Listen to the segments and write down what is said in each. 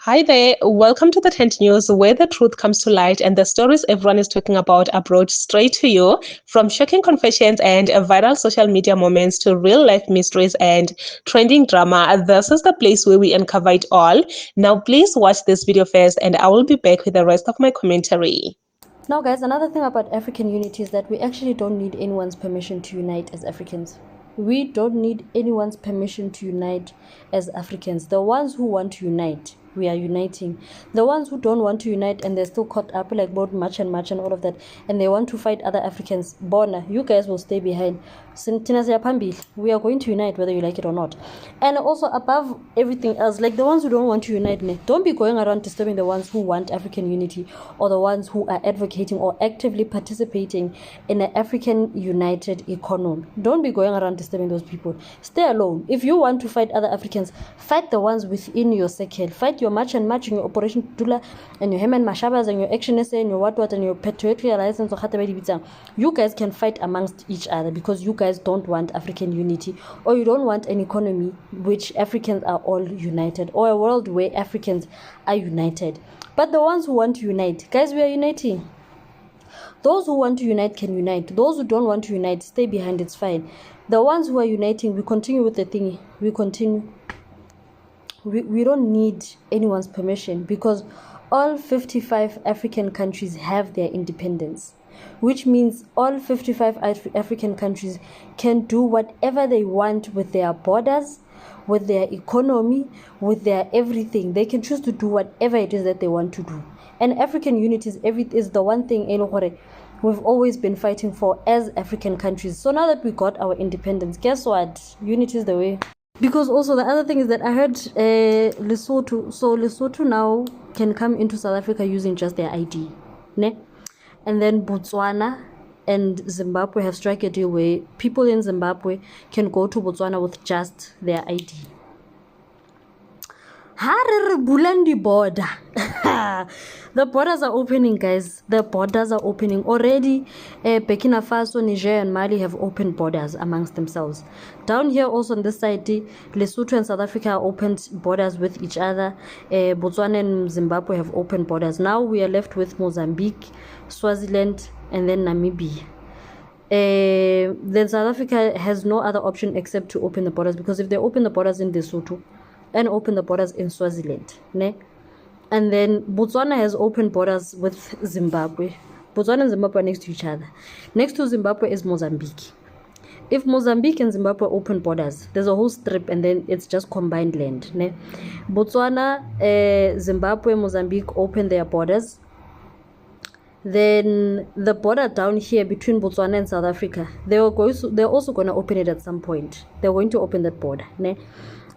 Hi there, welcome to the Tent News, where the truth comes to light and the stories everyone is talking about are brought straight to you. From shocking confessions and viral social media moments to real life mysteries and trending drama, this is the place where we uncover it all. Now, please watch this video first, and I will be back with the rest of my commentary. Now, guys, another thing about African unity is that we actually don't need anyone's permission to unite as Africans. We don't need anyone's permission to unite as Africans. The ones who want to unite, we are uniting. The ones who don't want to unite and they're still caught up like both march and all of that, and they want to fight other Africans, Bona, you guys will stay behind. We are going to unite whether you like it or not. And also, above everything else, like the ones who don't want to unite, don't be going around disturbing the ones who want African unity or the ones who are advocating or actively participating in an African united economy. Don't be going around disturbing those people. Stay alone. If you want to fight other Africans, fight the ones within your circle. Fight your March and your Operation Dula and your Hemen Mashabas and your Action SA and your what and your Patriotic Alliance. You guys can fight amongst each other because you guys don't want African unity, or you don't want an economy which Africans are all united, or a world where Africans are united. But the ones who want to unite, guys, we are uniting. Those who want to unite can unite. Those who don't want to unite, stay behind. It's fine. The ones who are uniting, we continue with the thing. We continue. We don't need anyone's permission because all 55 African countries have their independence, which means all 55 African countries can do whatever they want with their borders, with their economy, with their everything. They can choose to do whatever it is that they want to do. And African unity is the one thing we've always been fighting for as African countries. So now that we got our independence, guess what? Unity is the way. Because also the other thing is that I heard Lesotho. So Lesotho now can come into South Africa using just their ID. Ne? And then Botswana and Zimbabwe have struck a deal where people in Zimbabwe can go to Botswana with just their ID. Bulandi border. The borders are opening, guys. The borders are opening already. Burkina Faso, Niger, and Mali have opened borders amongst themselves. Down here, also on this side, Lesotho and South Africa opened borders with each other. Botswana and Zimbabwe have opened borders. Now we are left with Mozambique, Swaziland, and then Namibia. Then South Africa has no other option except to open the borders, because if they open the borders in Lesotho and open the borders in Swaziland, ne? And then Botswana has opened borders with Zimbabwe. Botswana and Zimbabwe are next to each other. Next to Zimbabwe is Mozambique. If Mozambique and Zimbabwe open borders, there's a whole strip and then it's just combined land. Ne? Botswana, Zimbabwe, Mozambique open their borders. Then the border down here between Botswana and South Africa, they're also going to open it at some point. They're going to open that border. Ne?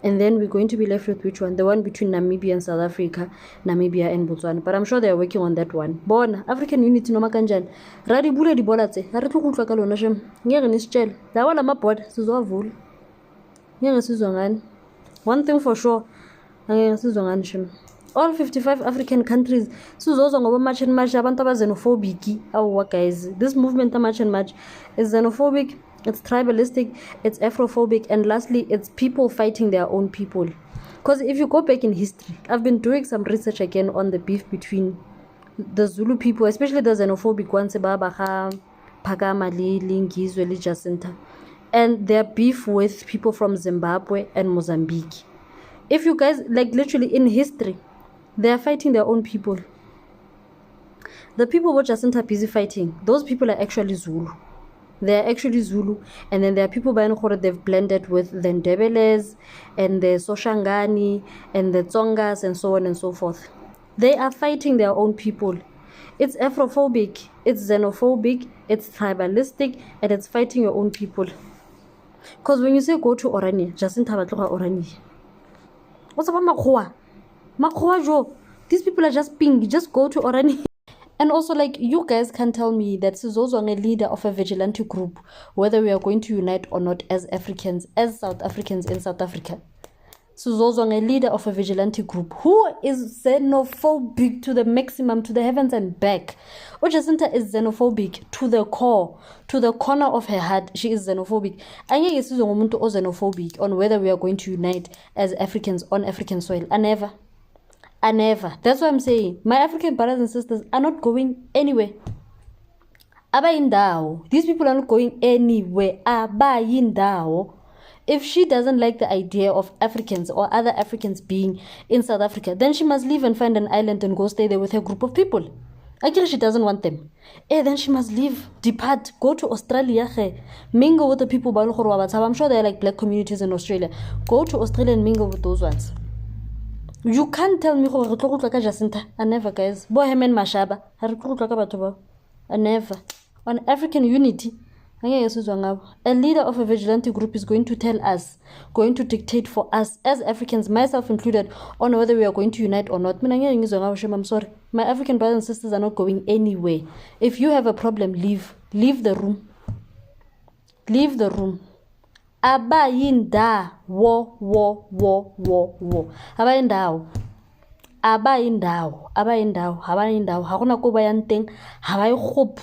And then we're going to be left with which one? The one between Namibia and South Africa, Namibia and Botswana. But I'm sure they're working on that one. Bona, African unity no makanjan. Radi bule di bola tse. Hari tukutlwa ka lona shem. Ngeke nisitshele. La wala ma border sizowavula. Ngeke sizwe ngani. One thing for sure, ngeke sizwe ngani shem. All 55 African countries sizozwa ngoba march and march abantu abaxenophobic. Awu guys, this movement march and march is xenophobic. It's tribalistic, it's Afrophobic, and lastly, it's people fighting their own people. Because if you go back in history, I've been doing some research again on the beef between the Zulu people, especially the xenophobic ones, Pagama, Lingizwe, Jacinta, and their beef with people from Zimbabwe and Mozambique. If you guys, like literally in history, they are fighting their own people. The people who Jacinta are busy fighting, those people are actually Zulu. They're actually Zulu, and then there are people by Nkore they've blended with the Ndebeles and the Soshangani and the Tsongas and so on and so forth. They are fighting their own people. It's Afrophobic, it's xenophobic, it's tribalistic, and it's fighting your own people. Because when you say go to Oranje, Jacinta Batloga Oranje. What's about Makhoa? Makhoa Jo. These people are just ping. Just go to Oranje. And also, like, you guys can tell me that Sizozwang, a leader of a vigilante group, whether we are going to unite or not as Africans, as South Africans in South Africa. Sizozwang, a leader of a vigilante group, who is xenophobic to the maximum, to the heavens and back. Jacinta is xenophobic to the core, to the corner of her heart. She is xenophobic. Angeke sizwe ngomuntu xenophobic on whether we are going to unite as Africans on African soil. I never. I never. That's what I'm saying. My African brothers and sisters are not going anywhere. Abayindawo. These people are not going anywhere. Abayindawo. If she doesn't like the idea of Africans or other Africans being in South Africa, then she must leave and find an island and go stay there with her group of people. Actually, she doesn't want them. Then she must leave, depart, go to Australia, mingle with the people. I'm sure there are like black communities in Australia. Go to Australia and mingle with those ones. You can't tell me Jacinta. I never, guys. Bohemen Mashaba. I never. On African unity, a leader of a vigilante group is going to tell us, going to dictate for us as Africans, myself included, on whether we are going to unite or not. I'm sorry. My African brothers and sisters are not going anywhere. If you have a problem, leave. Leave the room. Leave the room. Abayindawo, wo. Abayindawo. Hakuna ko ba yang teng, ha ba e kgop.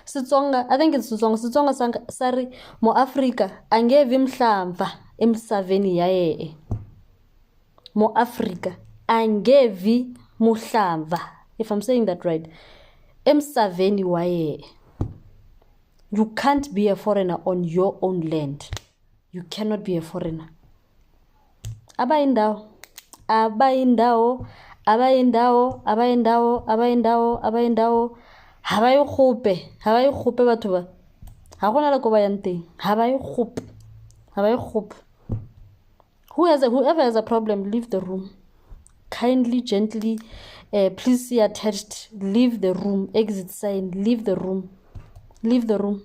Sitsonga, I think it's Sitsonga sari mo Africa angevi mhlamva emsaveni yaye. Mo Africa angevi muhlamva, if I'm saying that right. Emsaveni waye. You can't be a foreigner on your own land. You cannot be a foreigner. Abayindawo. Habayi kgope batho ba. Ha gona la ko ba yang teng. Habayi kgope. Whoever has a problem, leave the room. Kindly, gently, please see attached. Leave the room. Exit sign. Leave the room. Leave the room.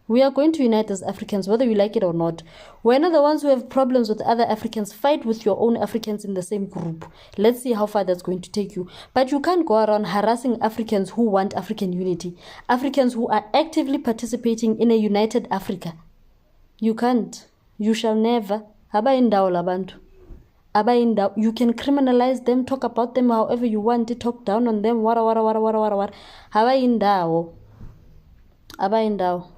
We are going to unite as Africans, whether you like it or not. We're not the ones who have problems with other Africans. Fight with your own Africans in the same group. Let's see how far that's going to take you. But you can't go around harassing Africans who want African unity. Africans who are actively participating in a united Africa. You can't. You shall never. Abayindawo labantu. Abayindawo. You can criminalize them, talk about them however you want to, talk down on them. Wara. Abayindawo.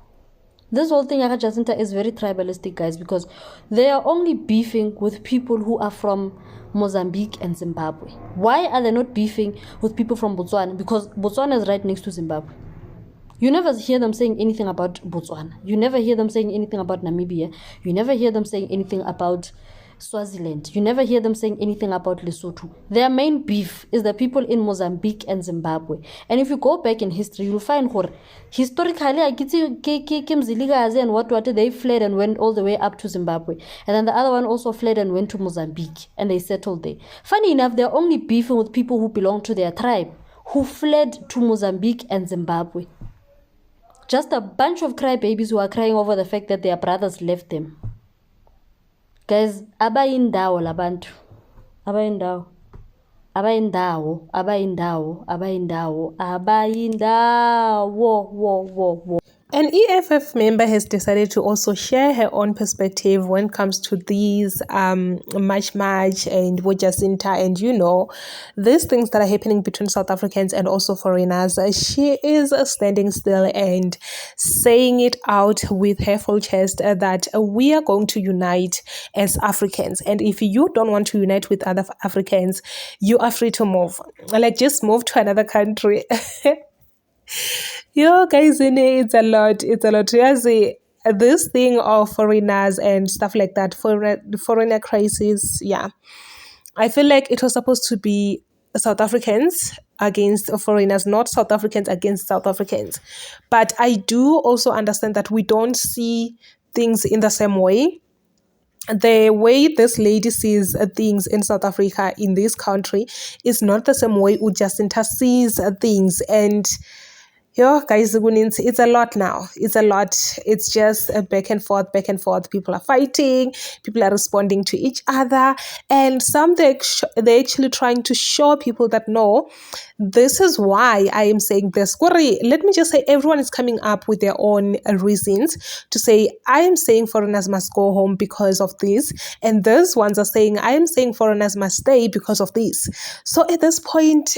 This whole thing, Jacinta, is very tribalistic, guys, because they are only beefing with people who are from Mozambique and Zimbabwe. Why are they not beefing with people from Botswana? Because Botswana is right next to Zimbabwe. You never hear them saying anything about Botswana. You never hear them saying anything about Namibia. You never hear them saying anything about Swaziland. You never hear them saying anything about Lesotho. Their main beef is the people in Mozambique and Zimbabwe. And if you go back in history, you'll find historically, and what they fled and went all the way up to Zimbabwe. And then the other one also fled and went to Mozambique and they settled there. Funny enough, they're only beefing with people who belong to their tribe, who fled to Mozambique and Zimbabwe. Just a bunch of crybabies who are crying over the fact that their brothers left them. Guys, abayindawo labantu. Abayindawo. Wo. An EFF member has decided to also share her own perspective when it comes to these match and Jacinta and these things that are happening between South Africans and also foreigners. She is standing still and saying it out with her full chest that we are going to unite as Africans, and if you don't want to unite with other Africans, you are free to move. Like, just move to another country. Yo, guys, it's a lot. Yes, this thing of foreigners and stuff like that, foreigner crisis, yeah. I feel like it was supposed to be South Africans against foreigners, not South Africans against South Africans. But I do also understand that we don't see things in the same way. The way this lady sees things in South Africa, in this country, is not the same way Jacinta sees things. And guys, it's a lot now. It's a lot. It's just a back and forth. People are fighting. People are responding to each other. And some, they're actually trying to show people that, no, this is why I am saying this. Let me just say, everyone is coming up with their own reasons to say, I am saying foreigners must go home because of this. And those ones are saying, I am saying foreigners must stay because of this. So at this point,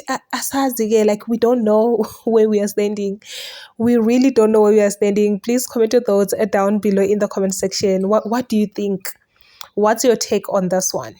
like, we don't know where we are standing. We really don't know where we are standing. Please comment your thoughts down below in the comment section. What do you think? What's your take on this one?